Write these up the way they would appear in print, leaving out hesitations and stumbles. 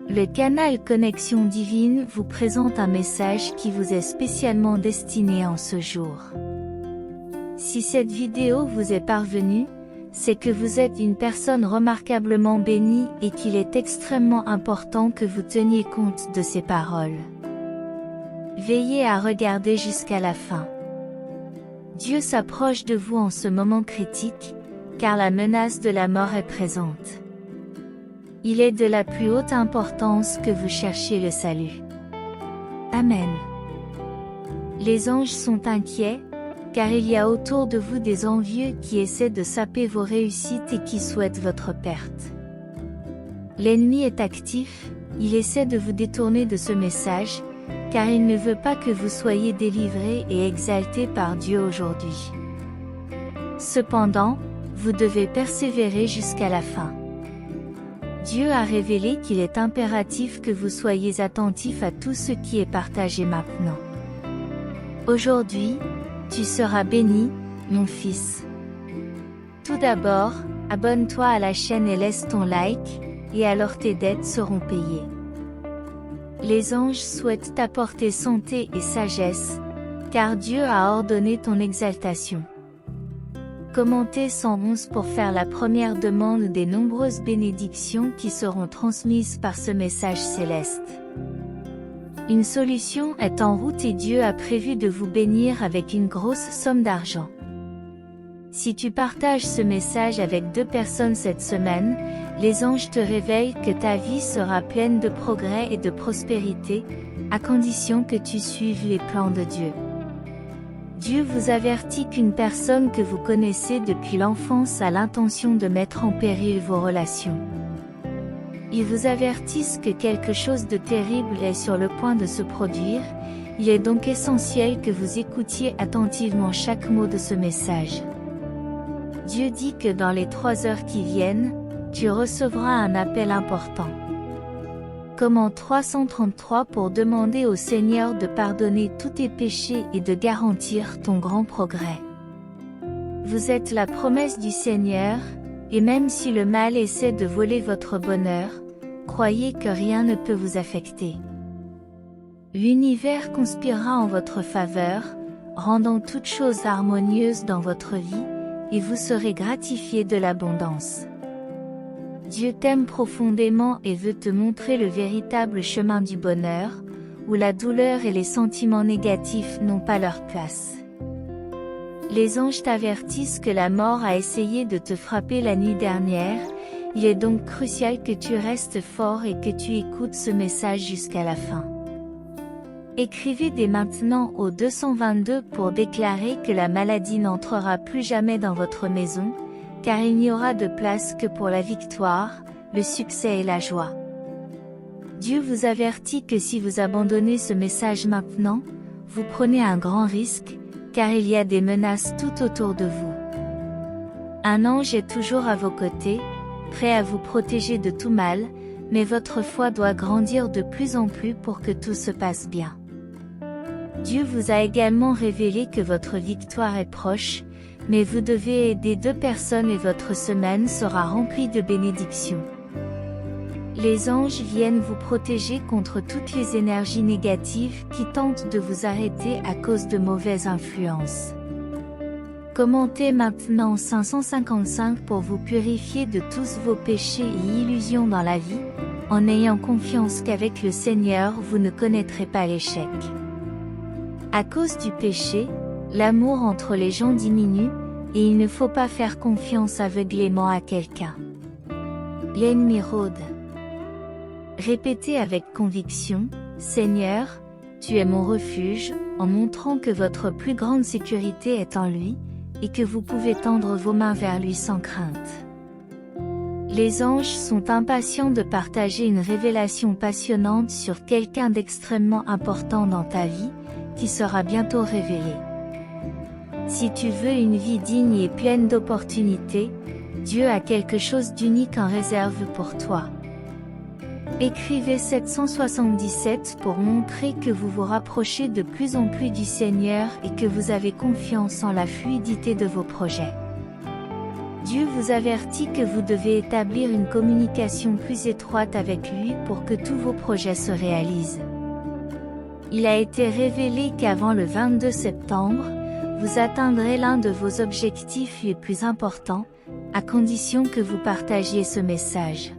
Le canal Connexion Divine vous présente un message qui vous est spécialement destiné en ce jour. Si cette vidéo vous est parvenue, c'est que vous êtes une personne remarquablement bénie et qu'il est extrêmement important que vous teniez compte de ces paroles. Veillez à regarder jusqu'à la fin. Dieu s'approche de vous en ce moment critique, car la menace de la mort est présente. Il est de la plus haute importance que vous cherchiez le salut. Amen. Les anges sont inquiets, car il y a autour de vous des envieux qui essaient de saper vos réussites et qui souhaitent votre perte. L'ennemi est actif, il essaie de vous détourner de ce message, car il ne veut pas que vous soyez délivrés et exaltés par Dieu aujourd'hui. Cependant, vous devez persévérer jusqu'à la fin. Dieu a révélé qu'il est impératif que vous soyez attentifs à tout ce qui est partagé maintenant. Aujourd'hui, tu seras béni, mon fils. Tout d'abord, abonne-toi à la chaîne et laisse ton like, et alors tes dettes seront payées. Les anges souhaitent t'apporter santé et sagesse, car Dieu a ordonné ton exaltation. Commentez 111 pour faire la première demande des nombreuses bénédictions qui seront transmises par ce message céleste. Une solution est en route et Dieu a prévu de vous bénir avec une grosse somme d'argent. Si tu partages ce message avec 2 personnes cette semaine, les anges te révèlent que ta vie sera pleine de progrès et de prospérité, à condition que tu suives les plans de Dieu. Dieu vous avertit qu'une personne que vous connaissez depuis l'enfance a l'intention de mettre en péril vos relations. Ils vous avertissent que quelque chose de terrible est sur le point de se produire, il est donc essentiel que vous écoutiez attentivement chaque mot de ce message. Dieu dit que dans les 3 heures qui viennent, tu recevras un appel important. Comment 333 pour demander au Seigneur de pardonner tous tes péchés et de garantir ton grand progrès. Vous êtes la promesse du Seigneur, et même si le mal essaie de voler votre bonheur, croyez que rien ne peut vous affecter. L'univers conspirera en votre faveur, rendant toutes choses harmonieuses dans votre vie, et vous serez gratifié de l'abondance. Dieu t'aime profondément et veut te montrer le véritable chemin du bonheur, où la douleur et les sentiments négatifs n'ont pas leur place. Les anges t'avertissent que la mort a essayé de te frapper la nuit dernière, il est donc crucial que tu restes fort et que tu écoutes ce message jusqu'à la fin. Écrivez dès maintenant au 222 pour déclarer que la maladie n'entrera plus jamais dans votre maison, car il n'y aura de place que pour la victoire, le succès et la joie. Dieu vous avertit que si vous abandonnez ce message maintenant, vous prenez un grand risque, car il y a des menaces tout autour de vous. Un ange est toujours à vos côtés, prêt à vous protéger de tout mal, mais votre foi doit grandir de plus en plus pour que tout se passe bien. Dieu vous a également révélé que votre victoire est proche, mais vous devez aider 2 personnes et votre semaine sera remplie de bénédictions. Les anges viennent vous protéger contre toutes les énergies négatives qui tentent de vous arrêter à cause de mauvaises influences. Commentez maintenant 555 pour vous purifier de tous vos péchés et illusions dans la vie, en ayant confiance qu'avec le Seigneur vous ne connaîtrez pas l'échec. À cause du péché, l'amour entre les gens diminue, et il ne faut pas faire confiance aveuglément à quelqu'un. L'ennemi rôde. Répétez avec conviction, Seigneur, tu es mon refuge, en montrant que votre plus grande sécurité est en lui, et que vous pouvez tendre vos mains vers lui sans crainte. Les anges sont impatients de partager une révélation passionnante sur quelqu'un d'extrêmement important dans ta vie, qui sera bientôt révélé. Si tu veux une vie digne et pleine d'opportunités, Dieu a quelque chose d'unique en réserve pour toi. Écrivez 777 pour montrer que vous vous rapprochez de plus en plus du Seigneur et que vous avez confiance en la fluidité de vos projets. Dieu vous avertit que vous devez établir une communication plus étroite avec lui pour que tous vos projets se réalisent. Il a été révélé qu'avant le 22 septembre, vous atteindrez l'un de vos objectifs les plus importants, à condition que vous partagiez ce message.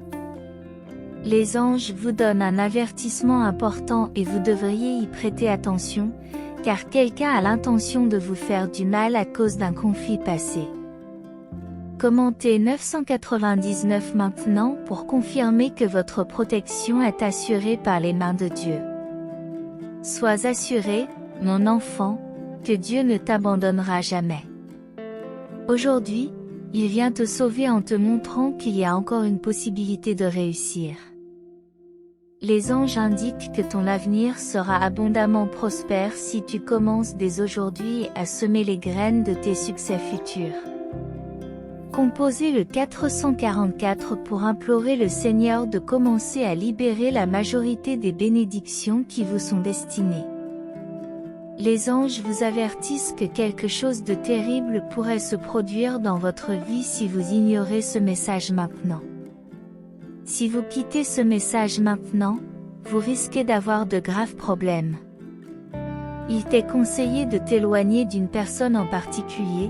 Les anges vous donnent un avertissement important et vous devriez y prêter attention, car quelqu'un a l'intention de vous faire du mal à cause d'un conflit passé. Commentez 999 maintenant pour confirmer que votre protection est assurée par les mains de Dieu. Sois assuré, mon enfant, que Dieu ne t'abandonnera jamais. Aujourd'hui, il vient te sauver en te montrant qu'il y a encore une possibilité de réussir. Les anges indiquent que ton avenir sera abondamment prospère si tu commences dès aujourd'hui à semer les graines de tes succès futurs. Composez le 444 pour implorer le Seigneur de commencer à libérer la majorité des bénédictions qui vous sont destinées. Les anges vous avertissent que quelque chose de terrible pourrait se produire dans votre vie si vous ignorez ce message maintenant. Si vous quittez ce message maintenant, vous risquez d'avoir de graves problèmes. Il t'est conseillé de t'éloigner d'une personne en particulier,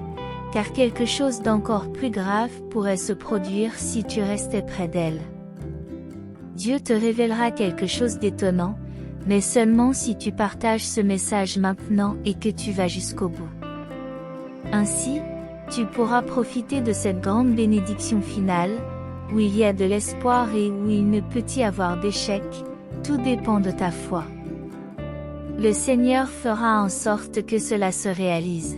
car quelque chose d'encore plus grave pourrait se produire si tu restais près d'elle. Dieu te révélera quelque chose d'étonnant, mais seulement si tu partages ce message maintenant et que tu vas jusqu'au bout. Ainsi, tu pourras profiter de cette grande bénédiction finale, où il y a de l'espoir et où il ne peut y avoir d'échec, tout dépend de ta foi. Le Seigneur fera en sorte que cela se réalise.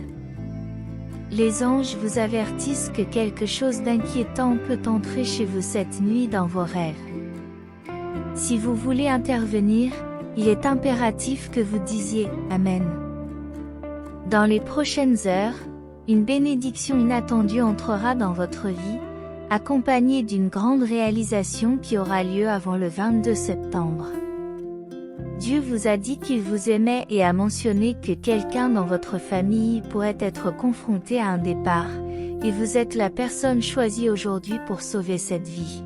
Les anges vous avertissent que quelque chose d'inquiétant peut entrer chez vous cette nuit dans vos rêves. Si vous voulez intervenir, il est impératif que vous disiez « Amen ». Dans les prochaines heures, une bénédiction inattendue entrera dans votre vie, accompagnée d'une grande réalisation qui aura lieu avant le 22 septembre. Dieu vous a dit qu'il vous aimait et a mentionné que quelqu'un dans votre famille pourrait être confronté à un départ, et vous êtes la personne choisie aujourd'hui pour sauver cette vie.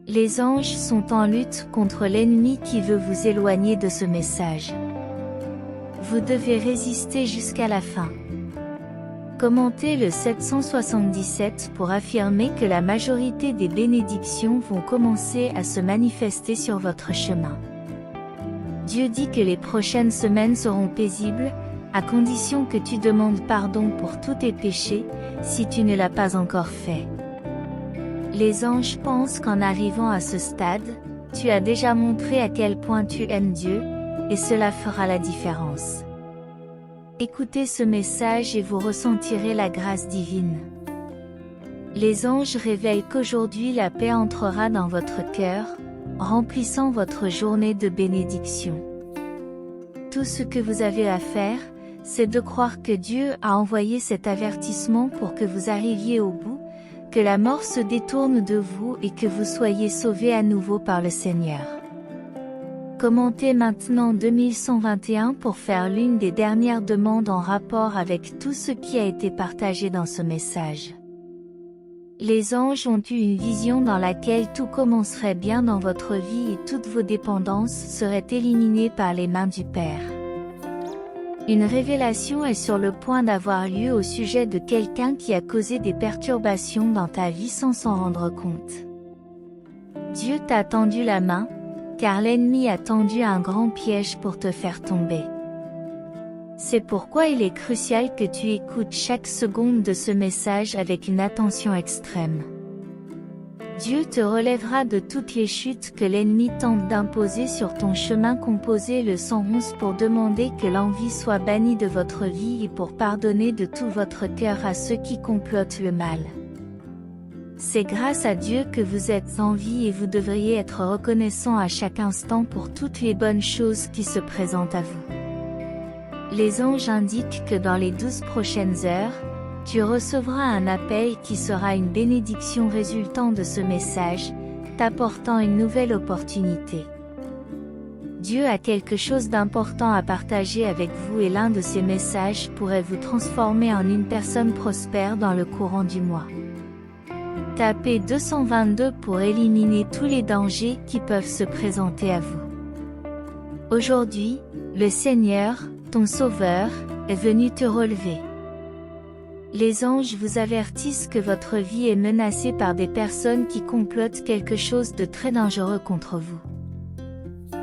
Les anges sont en lutte contre l'ennemi qui veut vous éloigner de ce message. Vous devez résister jusqu'à la fin. Commentez le 777 pour affirmer que la majorité des bénédictions vont commencer à se manifester sur votre chemin. Dieu dit que les prochaines semaines seront paisibles, à condition que tu demandes pardon pour tous tes péchés, si tu ne l'as pas encore fait. Les anges pensent qu'en arrivant à ce stade, tu as déjà montré à quel point tu aimes Dieu, et cela fera la différence. Écoutez ce message et vous ressentirez la grâce divine. Les anges révèlent qu'aujourd'hui la paix entrera dans votre cœur, remplissant votre journée de bénédiction. Tout ce que vous avez à faire, c'est de croire que Dieu a envoyé cet avertissement pour que vous arriviez au bout, que la mort se détourne de vous et que vous soyez sauvés à nouveau par le Seigneur. Commentez maintenant 2121 pour faire l'une des dernières demandes en rapport avec tout ce qui a été partagé dans ce message. Les anges ont eu une vision dans laquelle tout commencerait bien dans votre vie et toutes vos dépendances seraient éliminées par les mains du Père. Une révélation est sur le point d'avoir lieu au sujet de quelqu'un qui a causé des perturbations dans ta vie sans s'en rendre compte. Dieu t'a tendu la main, car l'ennemi a tendu un grand piège pour te faire tomber. C'est pourquoi il est crucial que tu écoutes chaque seconde de ce message avec une attention extrême. Dieu te relèvera de toutes les chutes que l'ennemi tente d'imposer sur ton chemin. Composez le 111 pour demander que l'envie soit bannie de votre vie et pour pardonner de tout votre cœur à ceux qui complotent le mal. C'est grâce à Dieu que vous êtes en vie et vous devriez être reconnaissant à chaque instant pour toutes les bonnes choses qui se présentent à vous. Les anges indiquent que dans les 12 prochaines heures, tu recevras un appel qui sera une bénédiction résultant de ce message, t'apportant une nouvelle opportunité. Dieu a quelque chose d'important à partager avec vous et l'un de ces messages pourrait vous transformer en une personne prospère dans le courant du mois. Tapez 222 pour éliminer tous les dangers qui peuvent se présenter à vous. Aujourd'hui, le Seigneur, ton Sauveur, est venu te relever. Les anges vous avertissent que votre vie est menacée par des personnes qui complotent quelque chose de très dangereux contre vous.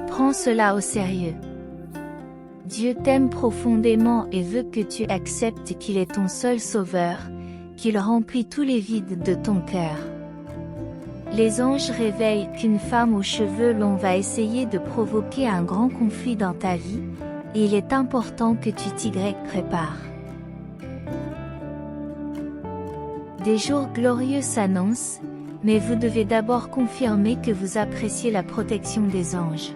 Prends cela au sérieux. Dieu t'aime profondément et veut que tu acceptes qu'il est ton seul Sauveur, qu'il remplit tous les vides de ton cœur. Les anges réveillent qu'une femme aux cheveux longs va essayer de provoquer un grand conflit dans ta vie, et il est important que tu t'y prépares. Des jours glorieux s'annoncent, mais vous devez d'abord confirmer que vous appréciez la protection des anges.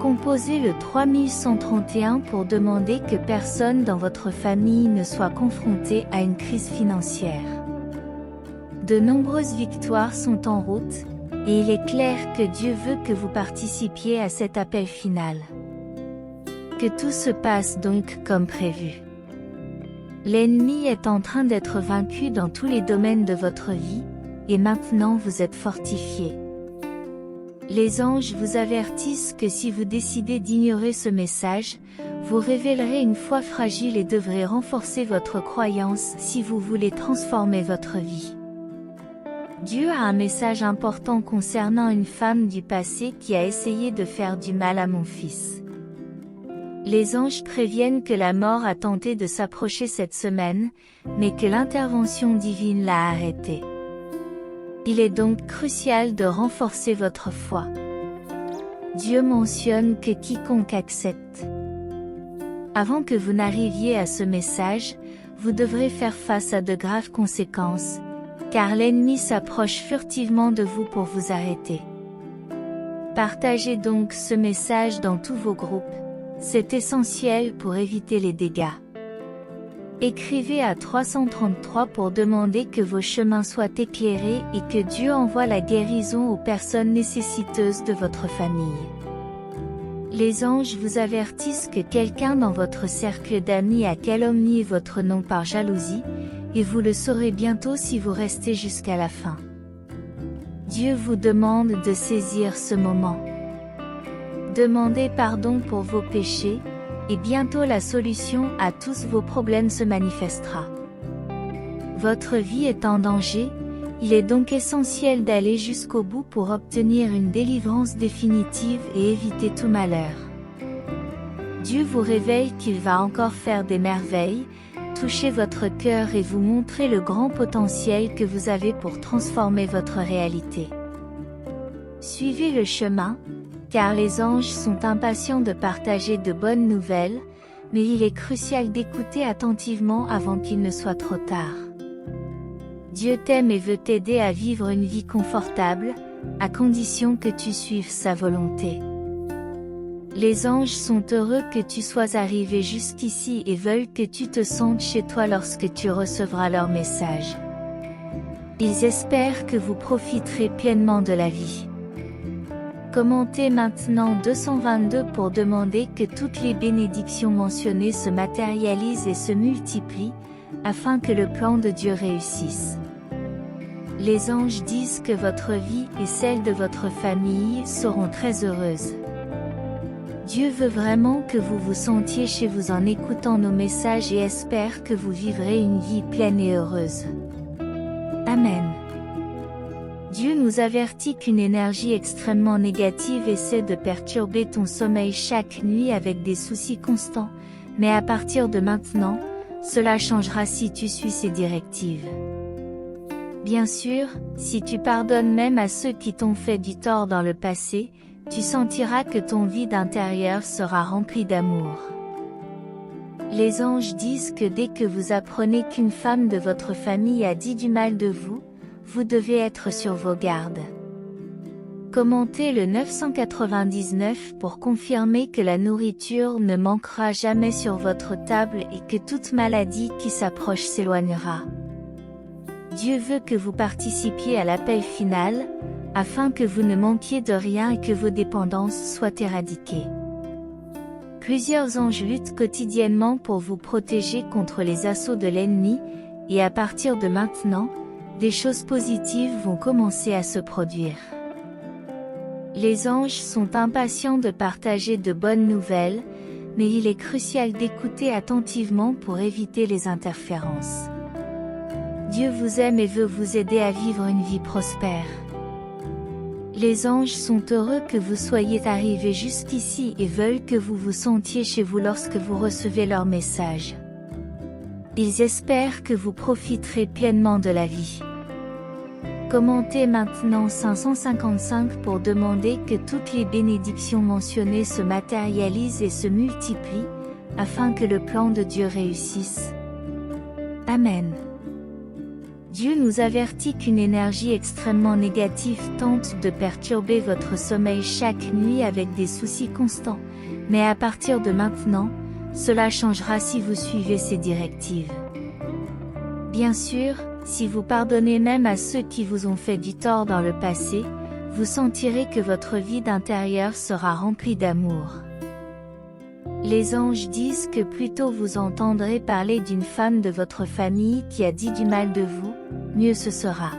Composez le 3131 pour demander que personne dans votre famille ne soit confronté à une crise financière. De nombreuses victoires sont en route, et il est clair que Dieu veut que vous participiez à cet appel final. Que tout se passe donc comme prévu. L'ennemi est en train d'être vaincu dans tous les domaines de votre vie, et maintenant vous êtes fortifiés. Les anges vous avertissent que si vous décidez d'ignorer ce message, vous révélerez une foi fragile et devrez renforcer votre croyance si vous voulez transformer votre vie. Dieu a un message important concernant une femme du passé qui a essayé de faire du mal à mon fils. Les anges préviennent que la mort a tenté de s'approcher cette semaine, mais que l'intervention divine l'a arrêté. Il est donc crucial de renforcer votre foi. Dieu mentionne que quiconque accepte. Avant que vous n'arriviez à ce message, vous devrez faire face à de graves conséquences, car l'ennemi s'approche furtivement de vous pour vous arrêter. Partagez donc ce message dans tous vos groupes, c'est essentiel pour éviter les dégâts. Écrivez à 333 pour demander que vos chemins soient éclairés et que Dieu envoie la guérison aux personnes nécessiteuses de votre famille. Les anges vous avertissent que quelqu'un dans votre cercle d'amis a calomnié votre nom par jalousie, et vous le saurez bientôt si vous restez jusqu'à la fin. Dieu vous demande de saisir ce moment. Demandez pardon pour vos péchés, et bientôt la solution à tous vos problèmes se manifestera. Votre vie est en danger, il est donc essentiel d'aller jusqu'au bout pour obtenir une délivrance définitive et éviter tout malheur. Dieu vous révèle qu'il va encore faire des merveilles, toucher votre cœur et vous montrer le grand potentiel que vous avez pour transformer votre réalité. Suivez le chemin, car les anges sont impatients de partager de bonnes nouvelles, mais il est crucial d'écouter attentivement avant qu'il ne soit trop tard. Dieu t'aime et veut t'aider à vivre une vie confortable, à condition que tu suives sa volonté. Les anges sont heureux que tu sois arrivé jusqu'ici et veulent que tu te sentes chez toi lorsque tu recevras leur message. Ils espèrent que vous profiterez pleinement de la vie. Commentez maintenant 222 pour demander que toutes les bénédictions mentionnées se matérialisent et se multiplient, afin que le plan de Dieu réussisse. Les anges disent que votre vie et celle de votre famille seront très heureuses. Dieu veut vraiment que vous vous sentiez chez vous en écoutant nos messages et espère que vous vivrez une vie pleine et heureuse. Amen. Dieu nous avertit qu'une énergie extrêmement négative essaie de perturber ton sommeil chaque nuit avec des soucis constants, mais à partir de maintenant, cela changera si tu suis ses directives. Bien sûr, si tu pardonnes même à ceux qui t'ont fait du tort dans le passé, tu sentiras que ton vide intérieur sera rempli d'amour. Les anges disent que dès que vous apprenez qu'une femme de votre famille a dit du mal de vous, vous devez être sur vos gardes. Commentez le 999 pour confirmer que la nourriture ne manquera jamais sur votre table et que toute maladie qui s'approche s'éloignera. Dieu veut que vous participiez à l'appel final, afin que vous ne manquiez de rien et que vos dépendances soient éradiquées. Plusieurs anges luttent quotidiennement pour vous protéger contre les assauts de l'ennemi, et à partir de maintenant, des choses positives vont commencer à se produire. Les anges sont impatients de partager de bonnes nouvelles, mais il est crucial d'écouter attentivement pour éviter les interférences. Dieu vous aime et veut vous aider à vivre une vie prospère. Les anges sont heureux que vous soyez arrivés jusqu'ici et veulent que vous vous sentiez chez vous lorsque vous recevez leur message. Ils espèrent que vous profiterez pleinement de la vie. Commentez maintenant 555 pour demander que toutes les bénédictions mentionnées se matérialisent et se multiplient, afin que le plan de Dieu réussisse. Amen. Dieu nous avertit qu'une énergie extrêmement négative tente de perturber votre sommeil chaque nuit avec des soucis constants, mais à partir de maintenant, cela changera si vous suivez ces directives. Bien sûr, si vous pardonnez même à ceux qui vous ont fait du tort dans le passé, vous sentirez que votre vide intérieur sera rempli d'amour. Les anges disent que plus tôt vous entendrez parler d'une femme de votre famille qui a dit du mal de vous, mieux ce sera.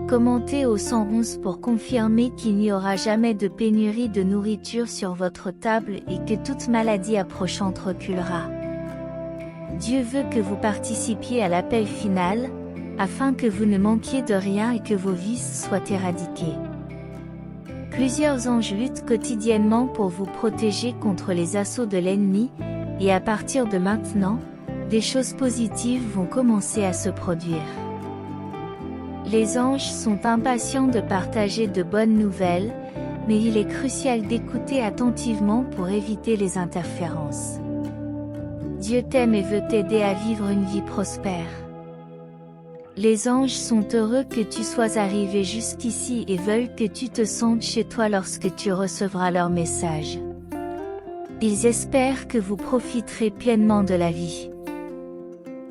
Commentez au 111 pour confirmer qu'il n'y aura jamais de pénurie de nourriture sur votre table et que toute maladie approchante reculera. Dieu veut que vous participiez à l'appel final, afin que vous ne manquiez de rien et que vos vices soient éradiqués. Plusieurs anges luttent quotidiennement pour vous protéger contre les assauts de l'ennemi, et à partir de maintenant, des choses positives vont commencer à se produire. Les anges sont impatients de partager de bonnes nouvelles, mais il est crucial d'écouter attentivement pour éviter les interférences. Dieu t'aime et veut t'aider à vivre une vie prospère. Les anges sont heureux que tu sois arrivé jusqu'ici et veulent que tu te sentes chez toi lorsque tu recevras leur message. Ils espèrent que vous profiterez pleinement de la vie.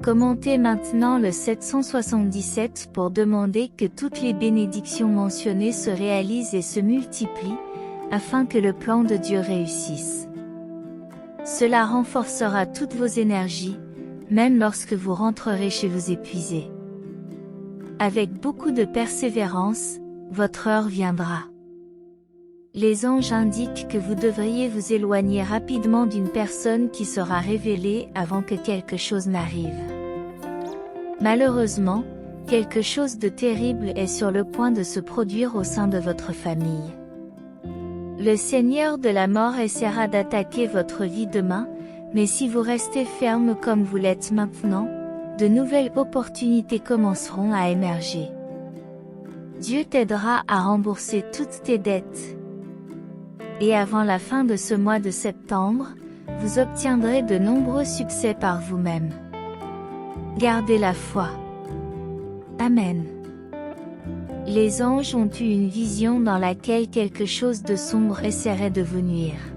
Commentez maintenant le 777 pour demander que toutes les bénédictions mentionnées se réalisent et se multiplient, afin que le plan de Dieu réussisse. Cela renforcera toutes vos énergies, même lorsque vous rentrerez chez vous épuisés. Avec beaucoup de persévérance, votre heure viendra. Les anges indiquent que vous devriez vous éloigner rapidement d'une personne qui sera révélée avant que quelque chose n'arrive. Malheureusement, quelque chose de terrible est sur le point de se produire au sein de votre famille. Le Seigneur de la mort essaiera d'attaquer votre vie demain, mais si vous restez ferme comme vous l'êtes maintenant, de nouvelles opportunités commenceront à émerger. Dieu t'aidera à rembourser toutes tes dettes. Et avant la fin de ce mois de septembre, vous obtiendrez de nombreux succès par vous-même. Gardez la foi. Amen. Les anges ont eu une vision dans laquelle quelque chose de sombre essaierait de vous nuire.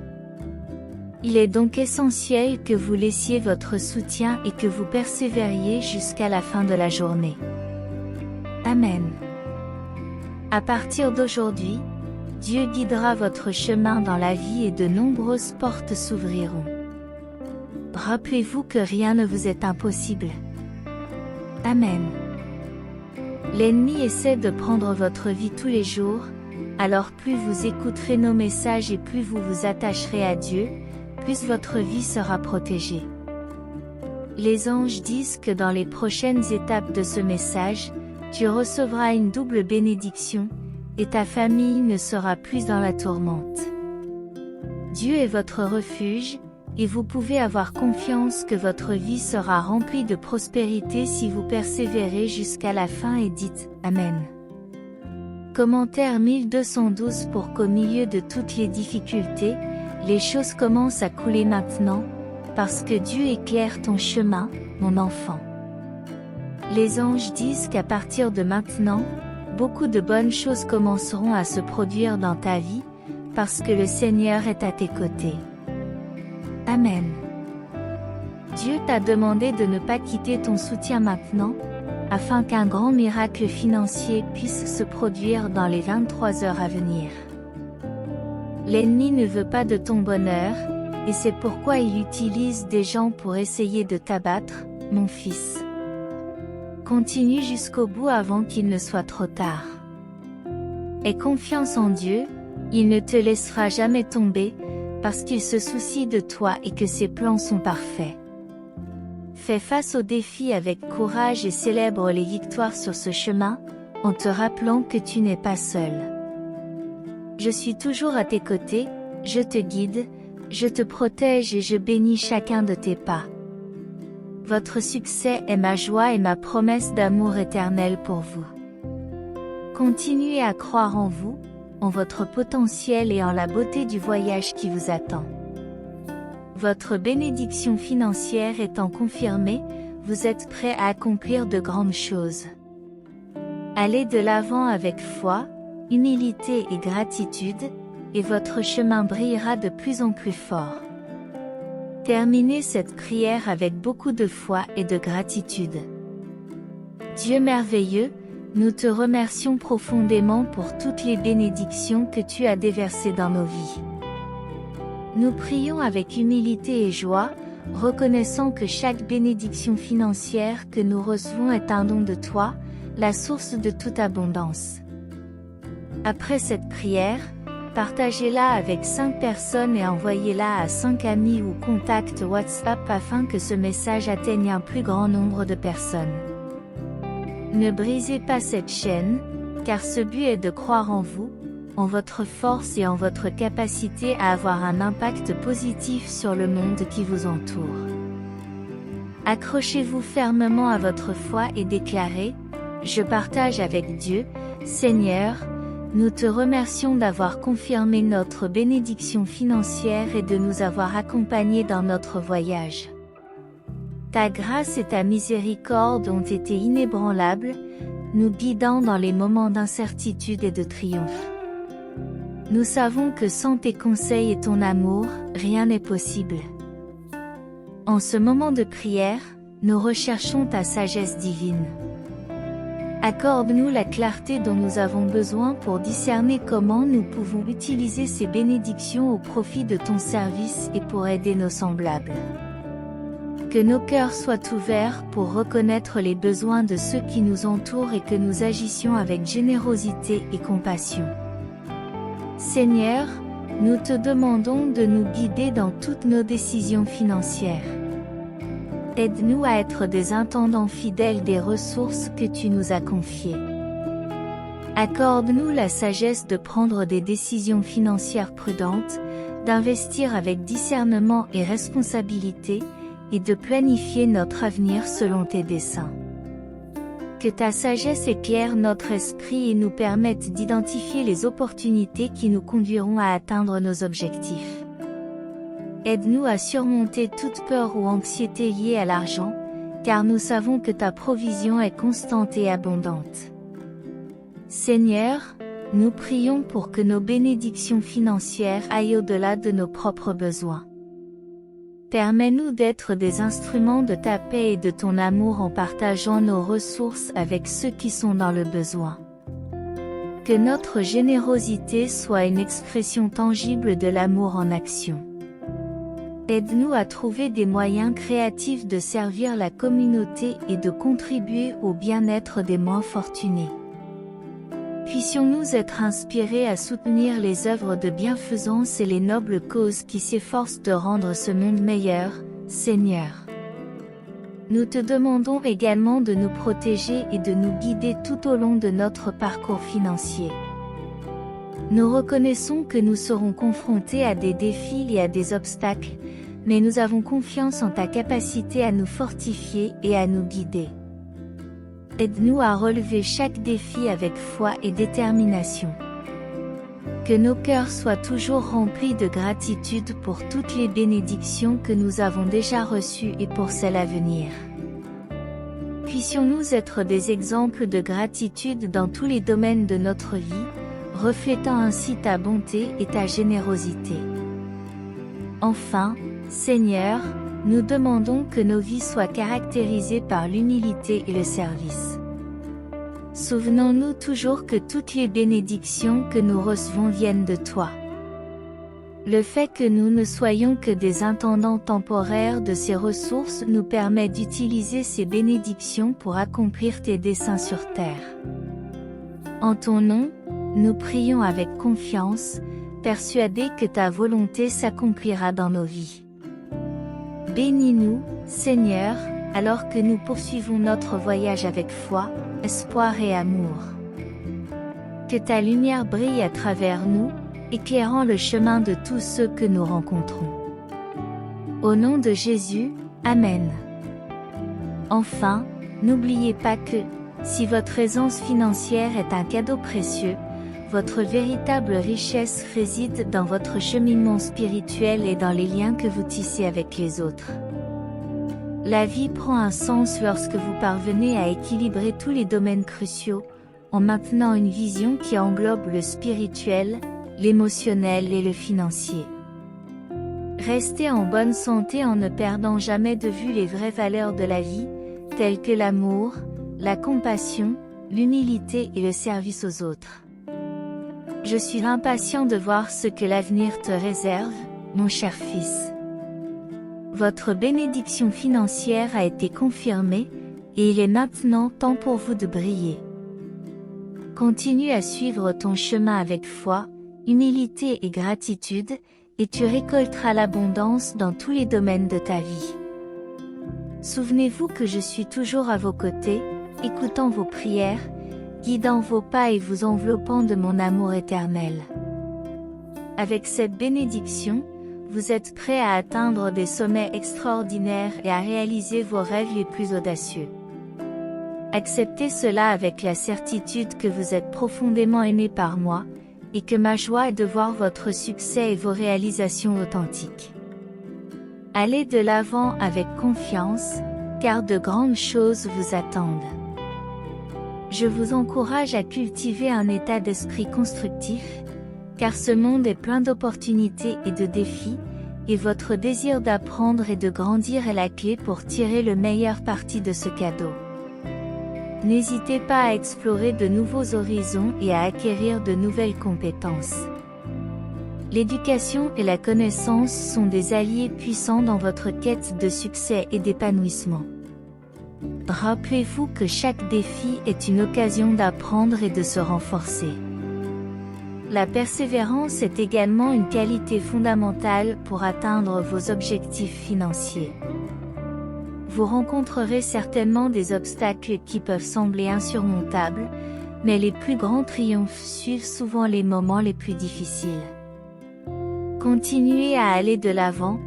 Il est donc essentiel que vous laissiez votre soutien et que vous persévériez jusqu'à la fin de la journée. Amen. À partir d'aujourd'hui, Dieu guidera votre chemin dans la vie et de nombreuses portes s'ouvriront. Rappelez-vous que rien ne vous est impossible. Amen. L'ennemi essaie de prendre votre vie tous les jours, alors plus vous écouterez nos messages et plus vous vous attacherez à Dieu, plus votre vie sera protégée. Les anges disent que dans les prochaines étapes de ce message, tu recevras une double bénédiction, et ta famille ne sera plus dans la tourmente. Dieu est votre refuge, et vous pouvez avoir confiance que votre vie sera remplie de prospérité si vous persévérez jusqu'à la fin et dites « Amen ». Commentaire 1212 pour qu'au milieu de toutes les difficultés, les choses commencent à couler maintenant, parce que Dieu éclaire ton chemin, mon enfant. Les anges disent qu'à partir de maintenant, beaucoup de bonnes choses commenceront à se produire dans ta vie, parce que le Seigneur est à tes côtés. Amen. Dieu t'a demandé de ne pas quitter ton soutien maintenant, afin qu'un grand miracle financier puisse se produire dans les 23 heures à venir. L'ennemi ne veut pas de ton bonheur, et c'est pourquoi il utilise des gens pour essayer de t'abattre, mon fils. Continue jusqu'au bout avant qu'il ne soit trop tard. Aie confiance en Dieu, il ne te laissera jamais tomber, parce qu'il se soucie de toi et que ses plans sont parfaits. Fais face aux défis avec courage et célèbre les victoires sur ce chemin, en te rappelant que tu n'es pas seul. Je suis toujours à tes côtés, je te guide, je te protège et je bénis chacun de tes pas. Votre succès est ma joie et ma promesse d'amour éternel pour vous. Continuez à croire en vous, en votre potentiel et en la beauté du voyage qui vous attend. Votre bénédiction financière étant confirmée, vous êtes prêt à accomplir de grandes choses. Allez de l'avant avec foi, humilité et gratitude, et votre chemin brillera de plus en plus fort. Terminez cette prière avec beaucoup de foi et de gratitude. Dieu merveilleux, nous te remercions profondément pour toutes les bénédictions que tu as déversées dans nos vies. Nous prions avec humilité et joie, reconnaissant que chaque bénédiction financière que nous recevons est un don de toi, la source de toute abondance. Après cette prière, partagez-la avec 5 personnes et envoyez-la à 5 amis ou contacts WhatsApp afin que ce message atteigne un plus grand nombre de personnes. Ne brisez pas cette chaîne, car ce but est de croire en vous, en votre force et en votre capacité à avoir un impact positif sur le monde qui vous entoure. Accrochez-vous fermement à votre foi et déclarez « Je partage avec Dieu, Seigneur, nous te remercions d'avoir confirmé notre bénédiction financière et de nous avoir accompagnés dans notre voyage. Ta grâce et ta miséricorde ont été inébranlables, nous guidant dans les moments d'incertitude et de triomphe. Nous savons que sans tes conseils et ton amour, rien n'est possible. En ce moment de prière, nous recherchons ta sagesse divine. Accorde-nous la clarté dont nous avons besoin pour discerner comment nous pouvons utiliser ces bénédictions au profit de ton service et pour aider nos semblables. Que nos cœurs soient ouverts pour reconnaître les besoins de ceux qui nous entourent et que nous agissions avec générosité et compassion. Seigneur, nous te demandons de nous guider dans toutes nos décisions financières. Aide-nous à être des intendants fidèles des ressources que tu nous as confiées. Accorde-nous la sagesse de prendre des décisions financières prudentes, d'investir avec discernement et responsabilité, et de planifier notre avenir selon tes desseins. Que ta sagesse éclaire notre esprit et nous permette d'identifier les opportunités qui nous conduiront à atteindre nos objectifs. Aide-nous à surmonter toute peur ou anxiété liée à l'argent, car nous savons que ta provision est constante et abondante. Seigneur, nous prions pour que nos bénédictions financières aillent au-delà de nos propres besoins. Permets-nous d'être des instruments de ta paix et de ton amour en partageant nos ressources avec ceux qui sont dans le besoin. Que notre générosité soit une expression tangible de l'amour en action. Aide-nous à trouver des moyens créatifs de servir la communauté et de contribuer au bien-être des moins fortunés. Puissions-nous être inspirés à soutenir les œuvres de bienfaisance et les nobles causes qui s'efforcent de rendre ce monde meilleur, Seigneur. Nous te demandons également de nous protéger et de nous guider tout au long de notre parcours financier. Nous reconnaissons que nous serons confrontés à des défis et à des obstacles, mais nous avons confiance en ta capacité à nous fortifier et à nous guider. Aide-nous à relever chaque défi avec foi et détermination. Que nos cœurs soient toujours remplis de gratitude pour toutes les bénédictions que nous avons déjà reçues et pour celles à venir. Puissions-nous être des exemples de gratitude dans tous les domaines de notre vie, reflétant ainsi ta bonté et ta générosité. Enfin, Seigneur, nous demandons que nos vies soient caractérisées par l'humilité et le service. Souvenons-nous toujours que toutes les bénédictions que nous recevons viennent de toi. Le fait que nous ne soyons que des intendants temporaires de ces ressources nous permet d'utiliser ces bénédictions pour accomplir tes desseins sur terre. En ton nom, nous prions avec confiance, persuadés que ta volonté s'accomplira dans nos vies. Bénis-nous, Seigneur, alors que nous poursuivons notre voyage avec foi, espoir et amour. Que ta lumière brille à travers nous, éclairant le chemin de tous ceux que nous rencontrons. Au nom de Jésus, Amen. Enfin, n'oubliez pas que, si votre aisance financière est un cadeau précieux, votre véritable richesse réside dans votre cheminement spirituel et dans les liens que vous tissez avec les autres. La vie prend un sens lorsque vous parvenez à équilibrer tous les domaines cruciaux, en maintenant une vision qui englobe le spirituel, l'émotionnel et le financier. Restez en bonne santé en ne perdant jamais de vue les vraies valeurs de la vie, telles que l'amour, la compassion, l'humilité et le service aux autres. Je suis impatient de voir ce que l'avenir te réserve, mon cher fils. Votre bénédiction financière a été confirmée, et il est maintenant temps pour vous de briller. Continue à suivre ton chemin avec foi, humilité et gratitude, et tu récolteras l'abondance dans tous les domaines de ta vie. Souvenez-vous que je suis toujours à vos côtés, écoutant vos prières, guidant vos pas et vous enveloppant de mon amour éternel. Avec cette bénédiction, vous êtes prêts à atteindre des sommets extraordinaires et à réaliser vos rêves les plus audacieux. Acceptez cela avec la certitude que vous êtes profondément aimé par moi, et que ma joie est de voir votre succès et vos réalisations authentiques. Allez de l'avant avec confiance, car de grandes choses vous attendent. Je vous encourage à cultiver un état d'esprit constructif, car ce monde est plein d'opportunités et de défis, et votre désir d'apprendre et de grandir est la clé pour tirer le meilleur parti de ce cadeau. N'hésitez pas à explorer de nouveaux horizons et à acquérir de nouvelles compétences. L'éducation et la connaissance sont des alliés puissants dans votre quête de succès et d'épanouissement. Rappelez-vous que chaque défi est une occasion d'apprendre et de se renforcer. La persévérance est également une qualité fondamentale pour atteindre vos objectifs financiers. Vous rencontrerez certainement des obstacles qui peuvent sembler insurmontables, mais les plus grands triomphes suivent souvent les moments les plus difficiles. Continuez à aller de l'avant,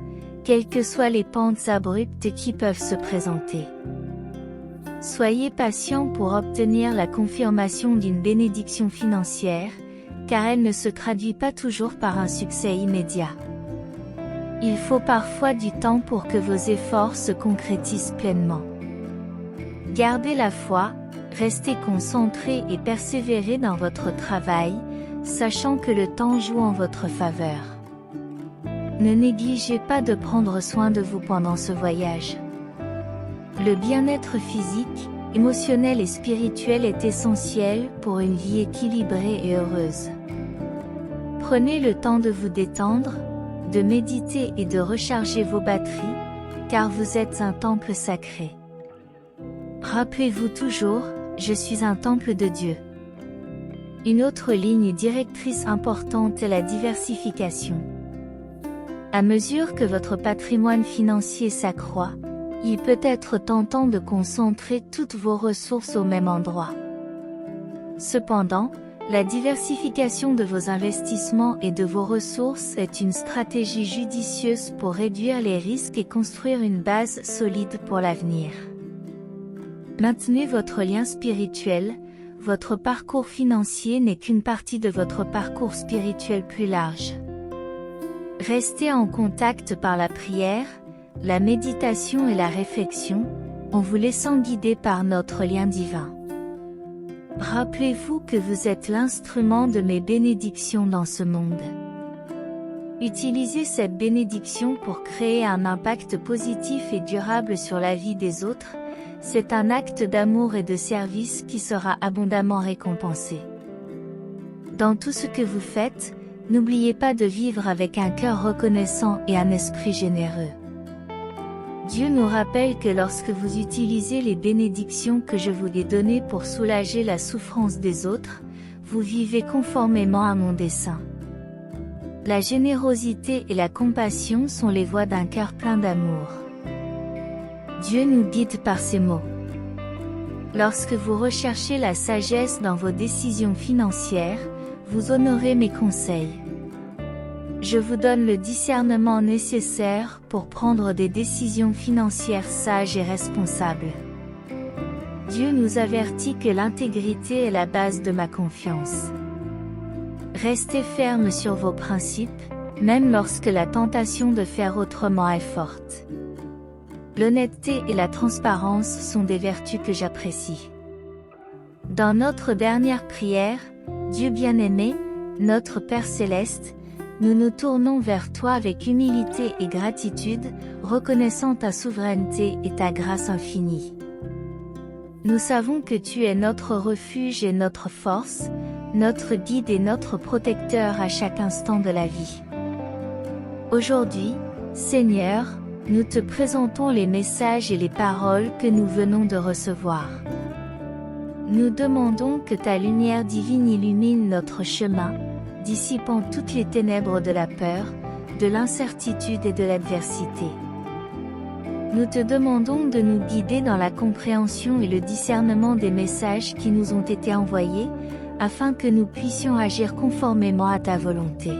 quelles que soient les pentes abruptes qui peuvent se présenter. Soyez patient pour obtenir la confirmation d'une bénédiction financière, car elle ne se traduit pas toujours par un succès immédiat. Il faut parfois du temps pour que vos efforts se concrétisent pleinement. Gardez la foi, restez concentré et persévérez dans votre travail, sachant que le temps joue en votre faveur. Ne négligez pas de prendre soin de vous pendant ce voyage. Le bien-être physique, émotionnel et spirituel est essentiel pour une vie équilibrée et heureuse. Prenez le temps de vous détendre, de méditer et de recharger vos batteries, car vous êtes un temple sacré. Rappelez-vous toujours, je suis un temple de Dieu. Une autre ligne directrice importante est la diversification. À mesure que votre patrimoine financier s'accroît, il peut être tentant de concentrer toutes vos ressources au même endroit. Cependant, la diversification de vos investissements et de vos ressources est une stratégie judicieuse pour réduire les risques et construire une base solide pour l'avenir. Maintenez votre lien spirituel, votre parcours financier n'est qu'une partie de votre parcours spirituel plus large. Restez en contact par la prière, la méditation et la réflexion, en vous laissant guider par notre lien divin. Rappelez-vous que vous êtes l'instrument de mes bénédictions dans ce monde. Utilisez cette bénédiction pour créer un impact positif et durable sur la vie des autres, c'est un acte d'amour et de service qui sera abondamment récompensé. Dans tout ce que vous faites, N'oubliez pas de vivre avec un cœur reconnaissant et un esprit généreux. Dieu nous rappelle que lorsque vous utilisez les bénédictions que je vous ai données pour soulager la souffrance des autres, vous vivez conformément à mon dessein. La générosité et la compassion sont les voies d'un cœur plein d'amour. Dieu nous guide par ces mots. Lorsque vous recherchez la sagesse dans vos décisions financières, vous honorez mes conseils. Je vous donne le discernement nécessaire pour prendre des décisions financières sages et responsables. Dieu nous avertit que l'intégrité est la base de ma confiance. Restez ferme sur vos principes, même lorsque la tentation de faire autrement est forte. L'honnêteté et la transparence sont des vertus que j'apprécie. Dans notre dernière prière, Dieu bien-aimé, notre Père céleste, nous nous tournons vers toi avec humilité et gratitude, reconnaissant ta souveraineté et ta grâce infinie. Nous savons que tu es notre refuge et notre force, notre guide et notre protecteur à chaque instant de la vie. Aujourd'hui, Seigneur, nous te présentons les messages et les paroles que nous venons de recevoir. Nous demandons que ta lumière divine illumine notre chemin, dissipant toutes les ténèbres de la peur, de l'incertitude et de l'adversité. Nous te demandons de nous guider dans la compréhension et le discernement des messages qui nous ont été envoyés, afin que nous puissions agir conformément à ta volonté.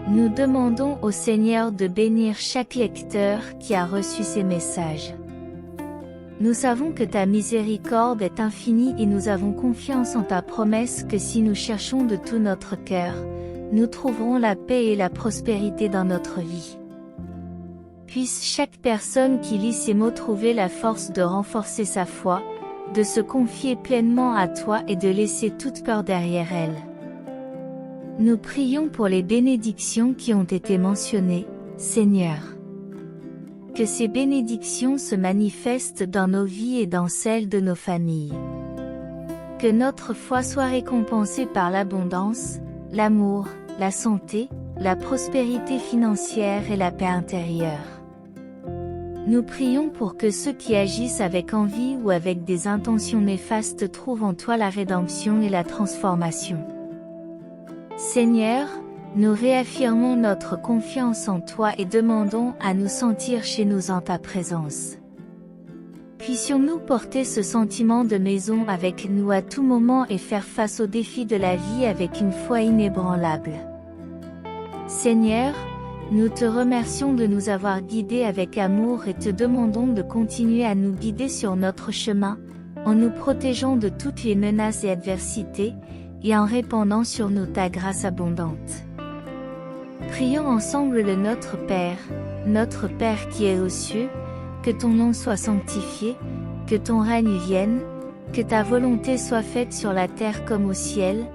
Nous demandons au Seigneur de bénir chaque lecteur qui a reçu ces messages. Nous savons que ta miséricorde est infinie et nous avons confiance en ta promesse que si nous cherchons de tout notre cœur, nous trouverons la paix et la prospérité dans notre vie. Puisse chaque personne qui lit ces mots trouver la force de renforcer sa foi, de se confier pleinement à toi et de laisser toute peur derrière elle. Nous prions pour les bénédictions qui ont été mentionnées, Seigneur. Que ces bénédictions se manifestent dans nos vies et dans celles de nos familles. Que notre foi soit récompensée par l'abondance, l'amour, la santé, la prospérité financière et la paix intérieure. Nous prions pour que ceux qui agissent avec envie ou avec des intentions néfastes trouvent en toi la rédemption et la transformation. Seigneur, nous réaffirmons notre confiance en toi et demandons à nous sentir chez nous en ta présence. Puissions-nous porter ce sentiment de maison avec nous à tout moment et faire face aux défis de la vie avec une foi inébranlable. Seigneur, nous te remercions de nous avoir guidés avec amour et te demandons de continuer à nous guider sur notre chemin, en nous protégeant de toutes les menaces et adversités, et en répandant sur nous ta grâce abondante. Prions ensemble le Notre Père qui es aux cieux, que ton nom soit sanctifié, que ton règne vienne, que ta volonté soit faite sur la terre comme au ciel.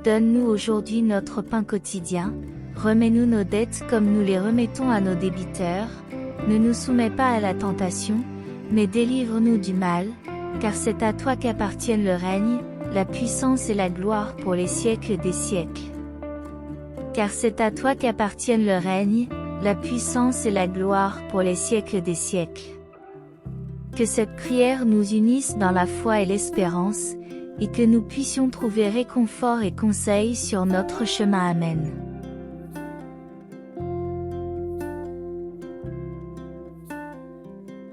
Donne-nous aujourd'hui notre pain quotidien, remets-nous nos dettes comme nous les remettons à nos débiteurs, ne nous soumets pas à la tentation, mais délivre-nous du mal, car c'est à toi qu'appartiennent le règne, la puissance et la gloire pour les siècles des siècles. Car c'est à toi qu'appartiennent le règne, la puissance et la gloire pour les siècles des siècles. Que cette prière nous unisse dans la foi et l'espérance, et que nous puissions trouver réconfort et conseil sur notre chemin. Amen.